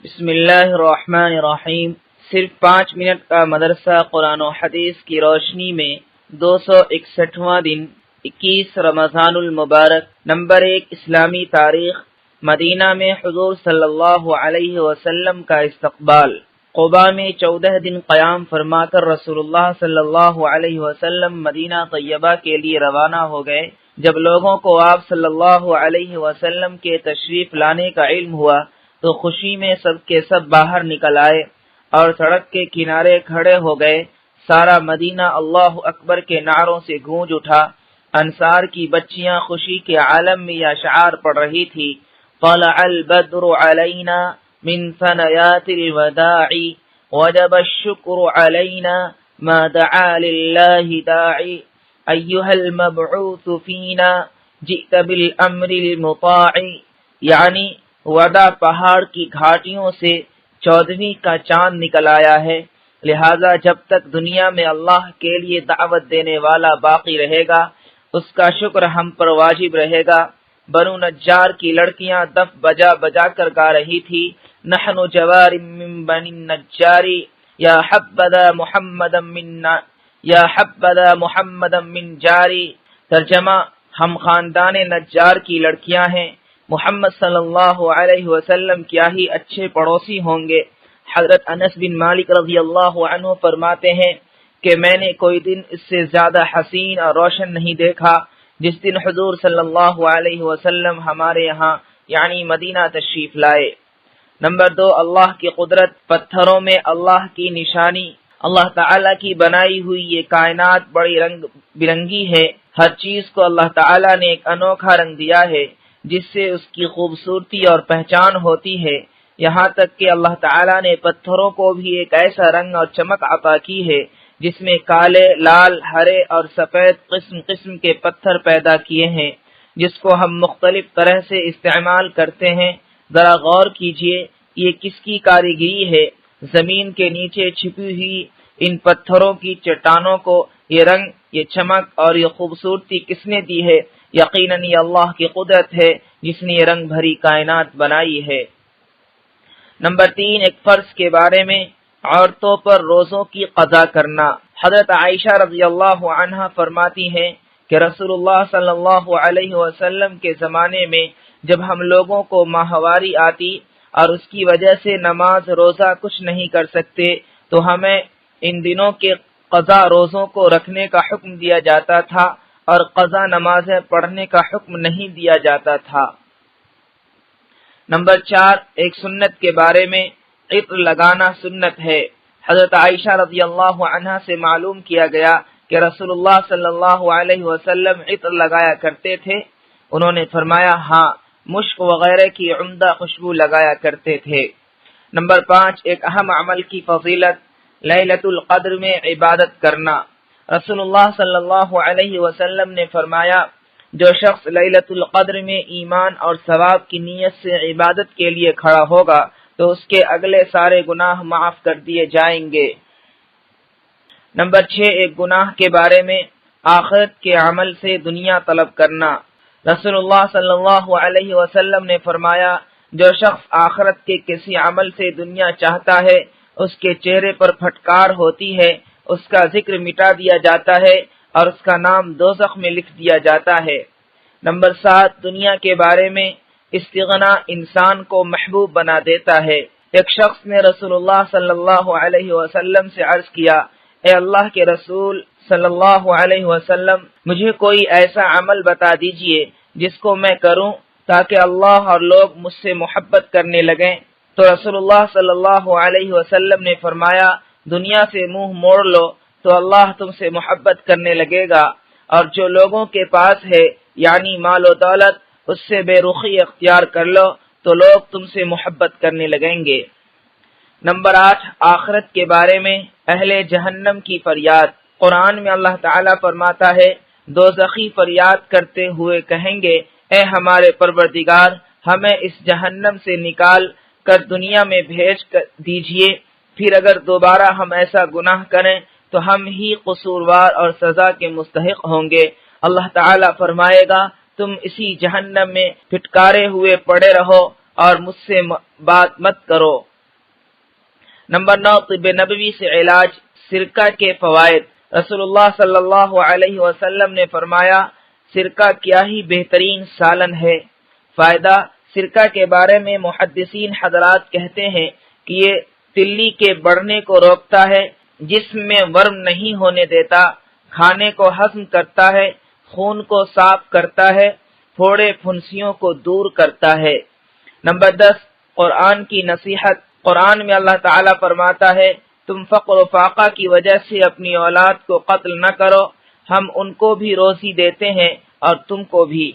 بسم اللہ الرحمن الرحیم۔ صرف 5 منٹ کا مدرسہ قرآن و حدیث کی روشنی میں 261واں دن 21 رمضان المبارک۔ نمبر 1 اسلامی تاریخ۔ مدینہ میں حضور صلی اللہ علیہ وسلم کا استقبال۔ قباء میں 14 دن قیام فرما کر رسول اللہ صلی اللہ علیہ وسلم مدینہ طیبہ کے لیے روانہ ہو گئے۔ جب لوگوں کو آپ صلی اللہ علیہ وسلم کے تشریف لانے کا علم ہوا تو خوشی میں سب کے سب باہر نکل آئے اور سڑک کے کنارے کھڑے ہو گئے۔ سارا مدینہ اللہ اکبر کے نعروں سے گونج اٹھا۔ انصار کی بچیاں خوشی کے عالم میں یہ اشعار پڑھ رہی تھی: طلع البدر علینا من ثنیات الوداع وجب الشکر علینا ما دعا للہ داعی ایها المبعوث فینا جئت بالامر المطاع، یعنی ودا پہاڑ کی گھاٹیوں سے 14ویں کا چاند نکل آیا ہے، لہذا جب تک دنیا میں اللہ کے لیے دعوت دینے والا باقی رہے گا اس کا شکر ہم پر واجب رہے گا۔ بنو نجار کی لڑکیاں دف بجا بجا کر گا رہی تھی: نحن جوار من بنی النجار یا حبذا محمدا من جاری۔ ترجمہ: ہم خاندان نجار کی لڑکیاں ہیں، محمد صلی اللہ علیہ وسلم کیا ہی اچھے پڑوسی ہوں گے۔ حضرت انس بن مالک رضی اللہ عنہ فرماتے ہیں کہ میں نے کوئی دن اس سے زیادہ حسین اور روشن نہیں دیکھا جس دن حضور صلی اللہ علیہ وسلم ہمارے یہاں یعنی مدینہ تشریف لائے۔ نمبر 2 اللہ کی قدرت۔ پتھروں میں اللہ کی نشانی۔ اللہ تعالیٰ کی بنائی ہوئی یہ کائنات بڑی رنگ برنگی ہے۔ ہر چیز کو اللہ تعالیٰ نے ایک انوکھا رنگ دیا ہے جس سے اس کی خوبصورتی اور پہچان ہوتی ہے، یہاں تک کہ اللہ تعالیٰ نے پتھروں کو بھی ایک ایسا رنگ اور چمک عطا کی ہے جس میں کالے، لال، ہرے اور سفید قسم قسم کے پتھر پیدا کیے ہیں جس کو ہم مختلف طرح سے استعمال کرتے ہیں۔ ذرا غور کیجئے، یہ کس کی کاریگری ہے؟ زمین کے نیچے چھپی ہوئی ان پتھروں کی چٹانوں کو یہ رنگ، یہ چمک اور یہ خوبصورتی کس نے دی ہے؟ یقیناً یہ اللہ کی قدرت ہے جس نے یہ رنگ بھری کائنات بنائی ہے۔ نمبر 3 ایک فرض کے بارے میں، عورتوں پر روزوں کی قضا کرنا۔ حضرت عائشہ رضی اللہ عنہا فرماتی ہیں کہ رسول اللہ صلی اللہ علیہ وسلم کے زمانے میں جب ہم لوگوں کو ماہواری آتی اور اس کی وجہ سے نماز روزہ کچھ نہیں کر سکتے تو ہمیں ان دنوں کے قضا روزوں کو رکھنے کا حکم دیا جاتا تھا اور قضا نمازیں پڑھنے کا حکم نہیں دیا جاتا تھا۔ نمبر 4 ایک سنت کے بارے میں، عطر لگانا سنت ہے۔ حضرت عائشہ رضی اللہ عنہا سے معلوم کیا گیا کہ رسول اللہ صلی اللہ علیہ وسلم عطر لگایا کرتے تھے۔ انہوں نے فرمایا ہاں، مشک وغیرہ کی عمدہ خوشبو لگایا کرتے تھے۔ نمبر 5 ایک اہم عمل کی فضیلت، لیلۃ القدر میں عبادت کرنا۔ رسول اللہ صلی اللہ علیہ وسلم نے فرمایا جو شخص لیلۃ القدر میں ایمان اور ثواب کی نیت سے عبادت کے لیے کھڑا ہوگا تو اس کے اگلے سارے گناہ معاف کر دیے جائیں گے۔ نمبر 6 ایک گناہ کے بارے میں، آخرت کے عمل سے دنیا طلب کرنا۔ رسول اللہ صلی اللہ علیہ وسلم نے فرمایا جو شخص آخرت کے کسی عمل سے دنیا چاہتا ہے اس کے چہرے پر پھٹکار ہوتی ہے، اس کا ذکر مٹا دیا جاتا ہے اور اس کا نام دوزخ میں لکھ دیا جاتا ہے۔ نمبر 7 دنیا کے بارے میں، استغنا انسان کو محبوب بنا دیتا ہے۔ ایک شخص نے رسول اللہ صلی اللہ علیہ وسلم سے عرض کیا: اے اللہ کے رسول صلی اللہ علیہ وسلم، مجھے کوئی ایسا عمل بتا دیجئے جس کو میں کروں تاکہ اللہ اور لوگ مجھ سے محبت کرنے لگیں۔ تو رسول اللہ صلی اللہ علیہ وسلم نے فرمایا دنیا سے منہ موڑ لو تو اللہ تم سے محبت کرنے لگے گا، اور جو لوگوں کے پاس ہے یعنی مال و دولت اس سے بے رخی اختیار کر لو تو لوگ تم سے محبت کرنے لگیں گے۔ نمبر 8 آخرت کے بارے میں، اہل جہنم کی فریاد۔ قرآن میں اللہ تعالیٰ فرماتا ہے دوزخی فریاد کرتے ہوئے کہیں گے اے ہمارے پروردگار، ہمیں اس جہنم سے نکال کر دنیا میں بھیج دیجئے، پھر اگر دوبارہ ہم ایسا گناہ کریں تو ہم ہی قصوروار اور سزا کے مستحق ہوں گے۔ اللہ تعالیٰ فرمائے گا تم اسی جہنم میں پھٹکارے ہوئے پڑے رہو اور مجھ سے بات مت کرو۔ نمبر 9، طب نبوی سے علاج، سرکہ کے فوائد۔ رسول اللہ صلی اللہ علیہ وسلم نے فرمایا، سرکہ کیا ہی بہترین سالن ہے۔ فائدہ، سرکہ کے بارے میں محدثین حضرات کہتے ہیں کہ یہ تلی کے بڑھنے کو روکتا ہے، جسم میں ورم نہیں ہونے دیتا، کھانے کو ہضم کرتا ہے، خون کو صاف کرتا ہے، پھوڑے پھنسیوں کو دور کرتا ہے۔ نمبر 10، قرآن کی نصیحت۔ قرآن میں اللہ تعالیٰ فرماتا ہے، تم فقر و فاقہ کی وجہ سے اپنی اولاد کو قتل نہ کرو، ہم ان کو بھی روزی دیتے ہیں اور تم کو بھی۔